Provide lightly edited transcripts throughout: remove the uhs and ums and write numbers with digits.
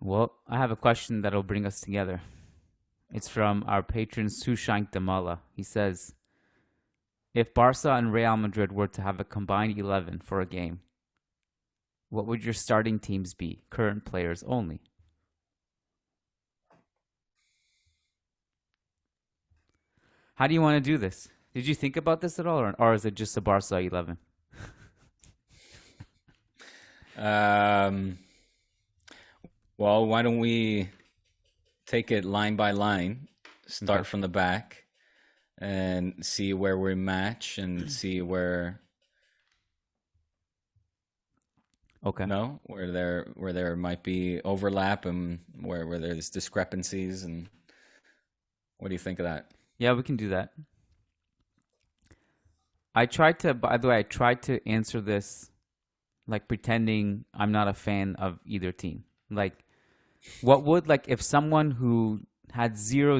Well, I have a question that'll bring us together. It's from our patron Sushank Damala. He says, if Barca and Real Madrid were to have a combined 11 for a game, what would your starting teams be? Current players only. How do you want to do this? Did you think about this at all, or is it just a Barca 11? Well, why don't we take it line by line, start from the back, and see where we match and see where where there might be overlap and where there's discrepancies. And what do you think of that? Yeah, we can do that. By the way, I tried to answer this like pretending I'm not a fan of either team. Like, if someone who had zero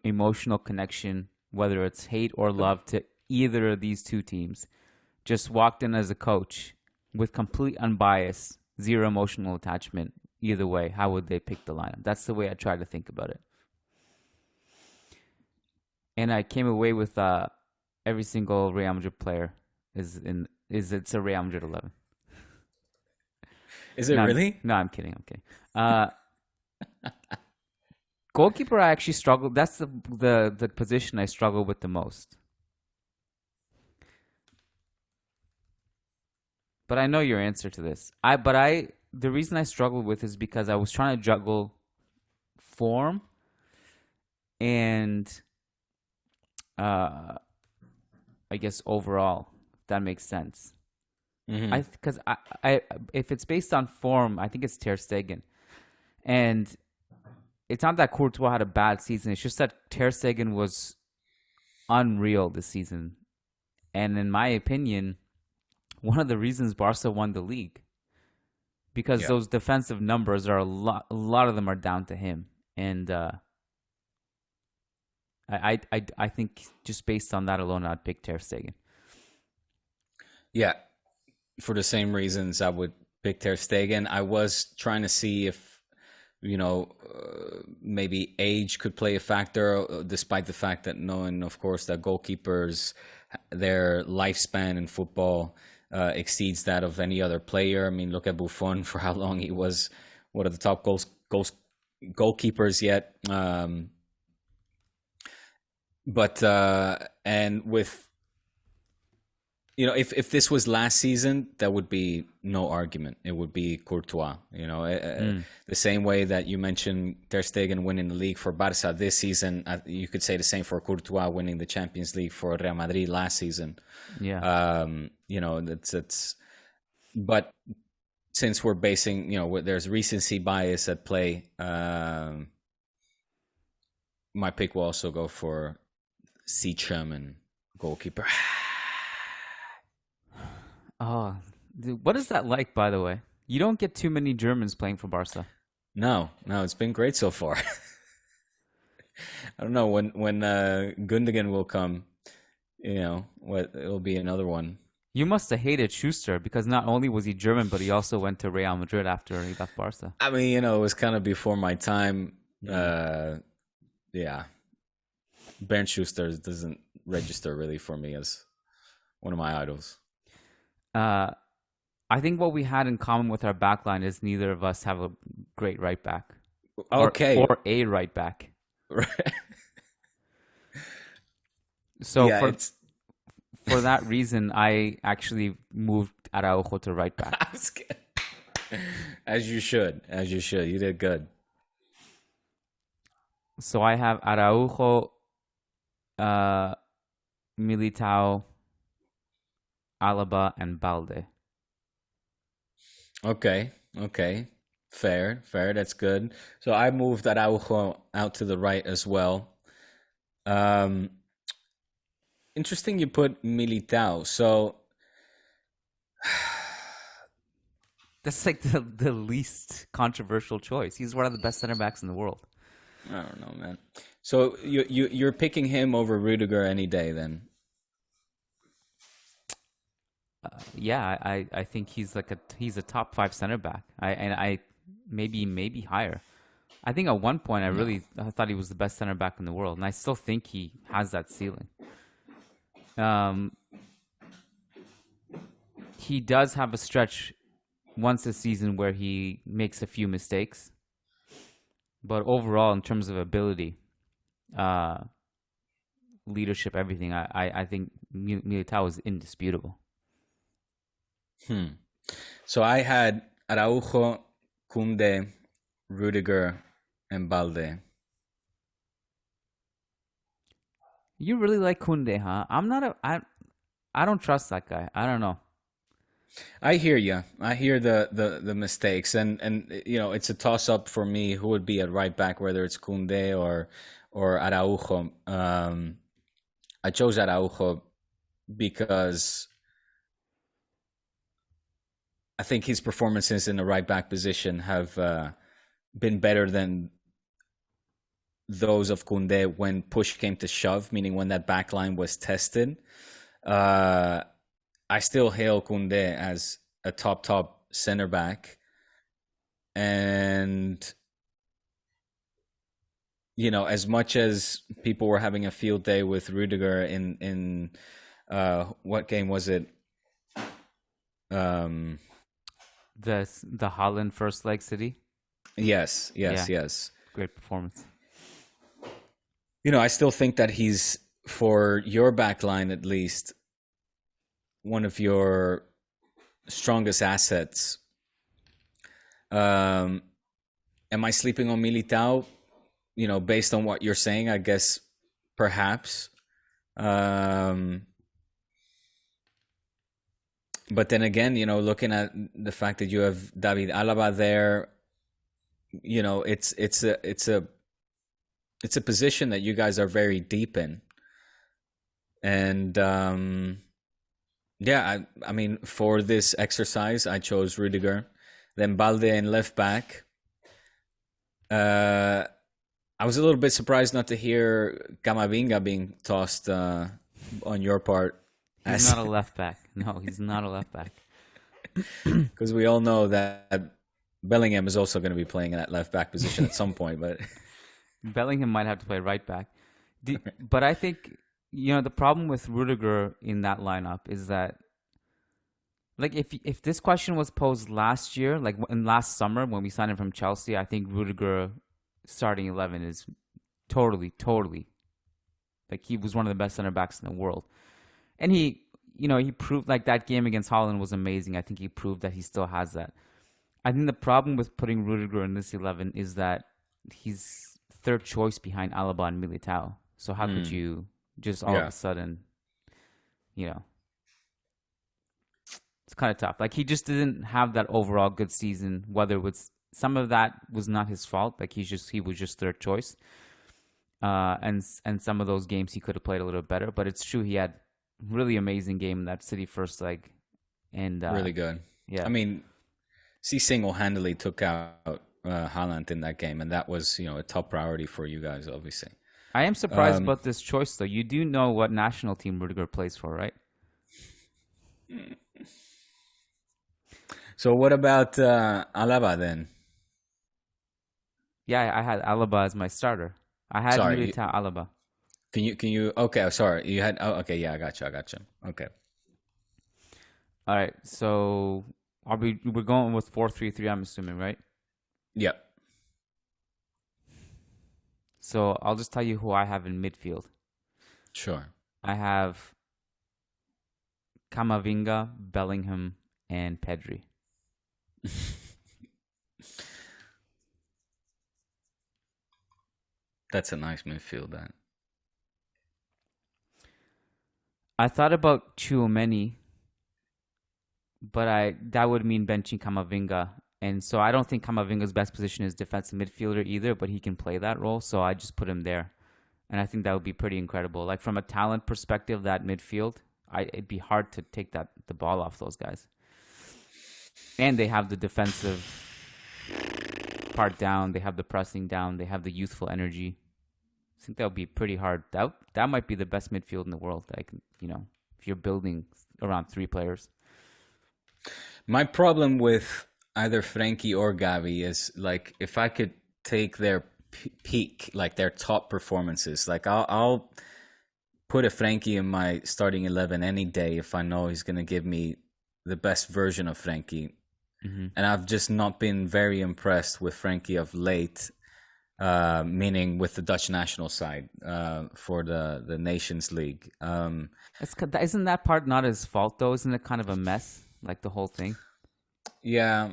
emotional connection, whether it's hate or love, to either of these two teams, just walked in as a coach with complete unbiased, zero emotional attachment either way, how would they pick the lineup? That's the way I try to think about it. And I came away with every single Real Madrid player it's a Real Madrid 11. Is it really? No, I'm kidding. Goalkeeper, I actually struggle. That's the position I struggle with the most. But I know your answer to this. The reason I struggled with is because I was trying to juggle form and I guess overall, if that makes sense. Mm-hmm. Because if it's based on form, I think it's Ter Stegen. And it's not that Courtois had a bad season. It's just that Ter Stegen was unreal this season. And in my opinion, one of the reasons Barca won the league, because those defensive numbers are a lot of them are down to him. And I think just based on that alone, I'd pick Ter Stegen. Yeah, for the same reasons, I would pick Ter Stegen. I was trying to see if, maybe age could play a factor, despite the fact that knowing, of course, that goalkeepers, their lifespan in football exceeds that of any other player. I mean, look at Buffon, for how long he was one of the top goalkeepers yet. But and with, if this was last season, that would be no argument. It would be Courtois. The same way that you mentioned Ter Stegen winning the league for Barca this season, you could say the same for Courtois winning the Champions League for Real Madrid last season. Yeah. That's. But since we're basing, there's recency bias at play. My pick will also go for C. German goalkeeper. Oh, dude, what is that like, by the way? You don't get too many Germans playing for Barca. No, it's been great so far. I don't know when Gundogan will come. It'll be another one. You must have hated Schuster because not only was he German, but he also went to Real Madrid after he left Barca. I mean, it was kind of before my time. Yeah. Bernd Schuster doesn't register really for me as one of my idols. I think what we had in common with our backline is neither of us have a great right back. Okay. Or a right back. Right. So for that reason, I actually moved Araujo to right back. As you should. You did good. So I have Araujo, Militao, Alaba, and Balde. Okay. Fair. That's good. So I moved Araujo out to the right as well. Interesting you put Militao. So that's like the least controversial choice. He's one of the best center backs in the world. I don't know, man. So you're picking him over Rudiger any day then? Yeah, I think he's a top 5 center back. I maybe higher. I think at one point I thought he was the best center back in the world, and I still think he has that ceiling. He does have a stretch once a season where he makes a few mistakes, but overall, in terms of ability, leadership, everything, I think Militao is indisputable. So I had Araujo, Koundé, Rudiger, and Balde. You really like Koundé, huh? I don't trust that guy. I don't know. I hear you. I hear the mistakes, and it's a toss up for me who would be at right back, whether it's Koundé or Araujo. I chose Araujo because I think his performances in the right back position have been better than those of Koundé when push came to shove, meaning when that back line was tested. I still hail Koundé as a top center back. And, as much as people were having a field day with Rudiger in what game was it? The Holland first leg City? Yes. Great performance. I still think that he's, for your back line at least, one of your strongest assets. Am I sleeping on Militao? Based on what you're saying, I guess perhaps. But then again, looking at the fact that you have David Alaba there, it's a position that you guys are very deep in. And I mean, for this exercise, I chose Rudiger, then Balde in left back. I was a little bit surprised not to hear Camavinga being tossed on your part. He's not a left back. No, he's not a left back. Because we all know that Bellingham is also going to be playing in that left back position at some point. But Bellingham might have to play right back. But I think, the problem with Rudiger in that lineup is that, like, if this question was posed last year, like in last summer when we signed him from Chelsea, I think Rudiger starting 11 is totally, like, he was one of the best center backs in the world. And he proved, like, that game against Holland was amazing. I think he proved that he still has that. I think the problem with putting Rudiger in this 11 is that he's third choice behind Alaba and Militao. So how could you just all of a sudden, it's kind of tough. Like, he just didn't have that overall good season, whether it was, some of that was not his fault. Like, he was just third choice. And some of those games he could have played a little better, but it's true he had really amazing game in that City first leg, and really good. Yeah, I mean, he single-handedly took out Haaland in that game, and that was a top priority for you guys, obviously. I am surprised about this choice, though. You do know what national team Rudiger plays for, right? So what about Alaba then? Yeah, I had Alaba as my starter. I had Militao, Alaba. Can you? Okay, sorry. You had. Oh, okay. Yeah, I got you. Okay. All right. So we're going with 4-3-3. I'm assuming, right? Yep. So I'll just tell you who I have in midfield. Sure. I have Camavinga, Bellingham, and Pedri. That's a nice midfield, that. I thought about Tchouaméni, but that would mean benching Camavinga. And so I don't think Camavinga's best position is defensive midfielder either, but he can play that role, so I just put him there. And I think that would be pretty incredible. Like, from a talent perspective, that midfield, it'd be hard to take the ball off those guys. And they have the defensive part down. They have the pressing down. They have the youthful energy. I think that would be pretty hard. That might be the best midfield in the world. Like, if you're building around three players. My problem with either Frankie or Gavi is like, if I could take their peak, like their top performances, like I'll put a Frankie in my starting 11 any day if I know he's gonna give me the best version of Frankie. And I've just not been very impressed with Frankie of late, meaning with the Dutch national side for the Nations League. Isn't that part not his fault though? Isn't it kind of a mess, like the whole thing? Yeah.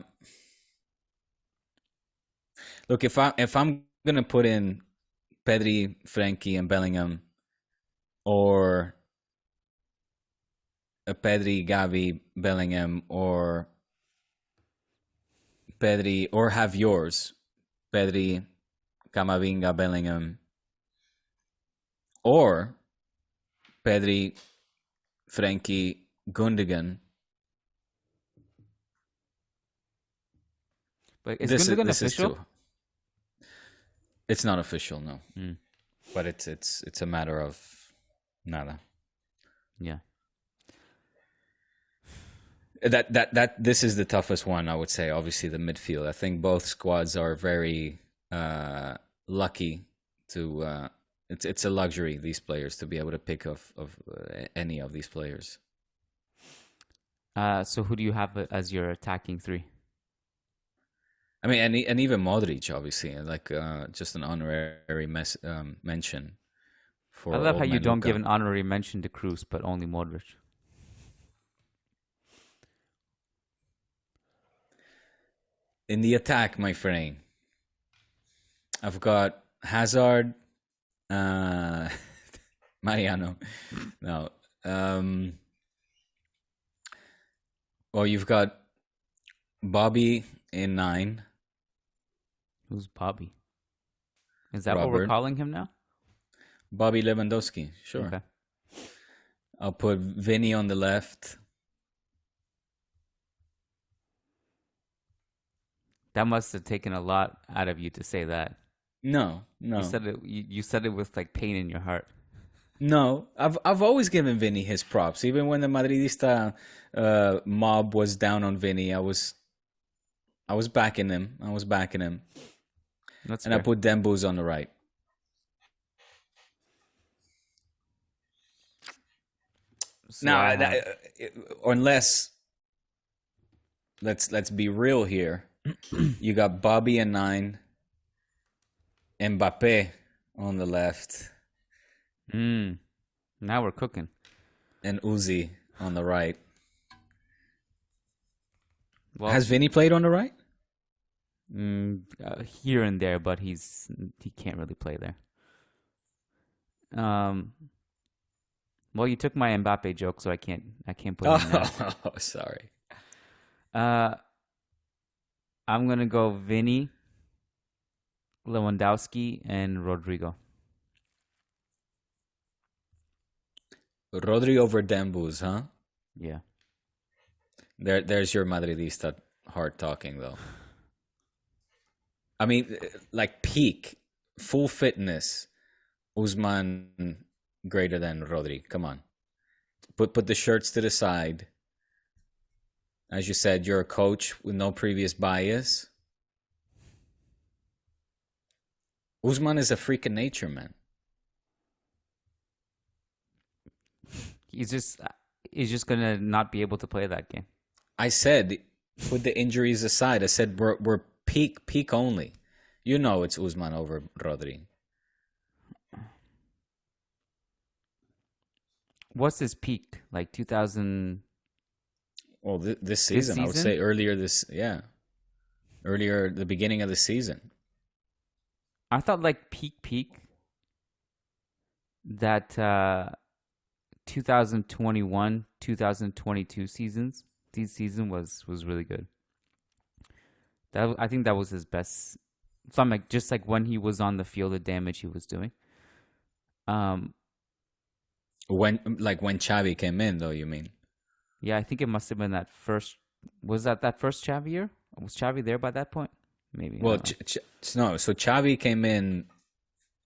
Look, if I'm gonna put in Pedri, Frankie, and Bellingham, or a Pedri, Gavi, Bellingham, or Pedri, or have yours, Pedri, Camavinga, Bellingham, or Pedri, Frankie, Gundogan. But is Gundogan official? It's not official, no. But it's a matter of nada. Yeah. That this is the toughest one, I would say. Obviously, the midfield. I think both squads are very lucky to. It's a luxury, these players, to be able to pick of any of these players. So who do you have as your attacking three? I mean, and even Modric, obviously, like just an honorary mention. For I love how you don't Luka. give an honorary mention to Kroos, but only Modric. In the attack, my friend, I've got Hazard, Mariano. No. Well, you've got Bobby in 9. Who's Bobby? Is that Robert. what we're calling him now? Bobby Lewandowski, sure. Okay. I'll put Vinny on the left. That must have taken a lot out of you to say that. No. You said it with like pain in your heart. No, I've always given Vinny his props. Even when the Madridista mob was down on Vinny, I was backing him. That's and fair. I put Dembus on the right. So Now, unless let's be real here. You got Bobby in 9, Mbappe on the left, now we're cooking. and Uzi on the right. Well, Has Vinny played on the right? here and there, but he can't really play there. Well, you took my Mbappe joke, so I can't put it in there. Oh, sorry. I'm gonna go Vinny, Lewandowski, and Rodrigo. Rodri over Dembus, huh? Yeah. There's your Madridista heart talking, though. I mean, like peak, full fitness, Usman greater than Rodri. Come on. Put the shirts to the side. As you said, you're a coach with no previous bias. Usman is a freak of nature, man. He's just gonna not be able to play that game. I said, put the injuries aside. I said we're peak only. You know it's Usman over Rodri. What's his peak? Like 2000? Well, this season, I would say earlier the beginning of the season. I thought like peak that 2021, 2022 seasons. This season was really good. I think that was his best. So I'm like, just like when he was on the field, the damage he was doing. When Xavi came in, though, you mean? Yeah, I think it must have been that first. Was that first Xavi year? Was Xavi there by that point? Maybe. Well, no. So Xavi came in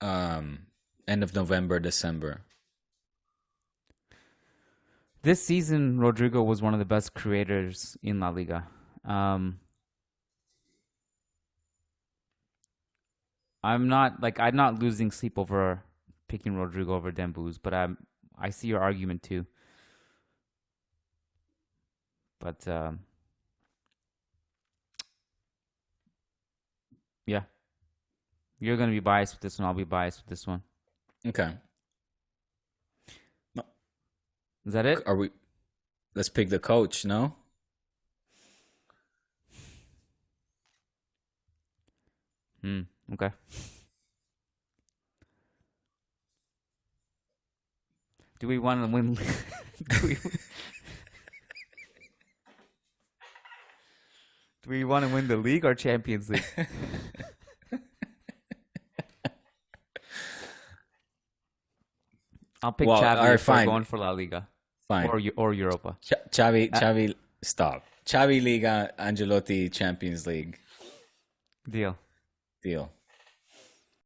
end of November, December. This season, Rodrigo was one of the best creators in La Liga. I'm not losing sleep over picking Rodrigo over Dembuz, but I see your argument too. But yeah, you're gonna be biased with this one. I'll be biased with this one. Okay. Is that it? Are we? Let's pick the coach. No. Okay. Do we want to win? do we want to win the league or Champions League? I'll pick Xavi if we're going for La Liga. Fine. Or Europa. Xavi, stop. Xavi Liga, Ancelotti Champions League. Deal.